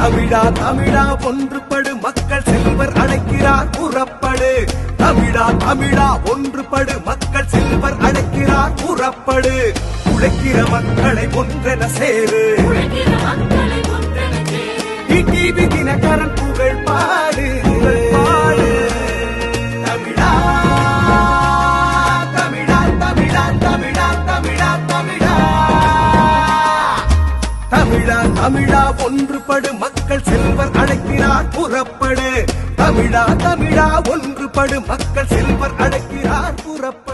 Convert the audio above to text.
தமிழா தமிழா ஒன்றுபடு மக்கள் செல்வர் அழைக்கிறார் புறப்படு தமிழா தமிழா ஒன்றுபடு மக்கள் செல்வர் அழைக்கிறார் புறப்படு உழைக்கிற மக்களை ஒன்றென சேரு டிடிவி தினகரன் புகழ் பாடு தமிழா தமிழா தமிழா தமிழா தமிழா தமிழா தமிழா தமிழா ஒன்றுபடு மக்கள் செல்வர் அழைக்கிறார் புறப்படு தமிழா தமிழா ஒன்றுபடு மக்கள் செல்வர் அழைக்கிறார் புறப்படு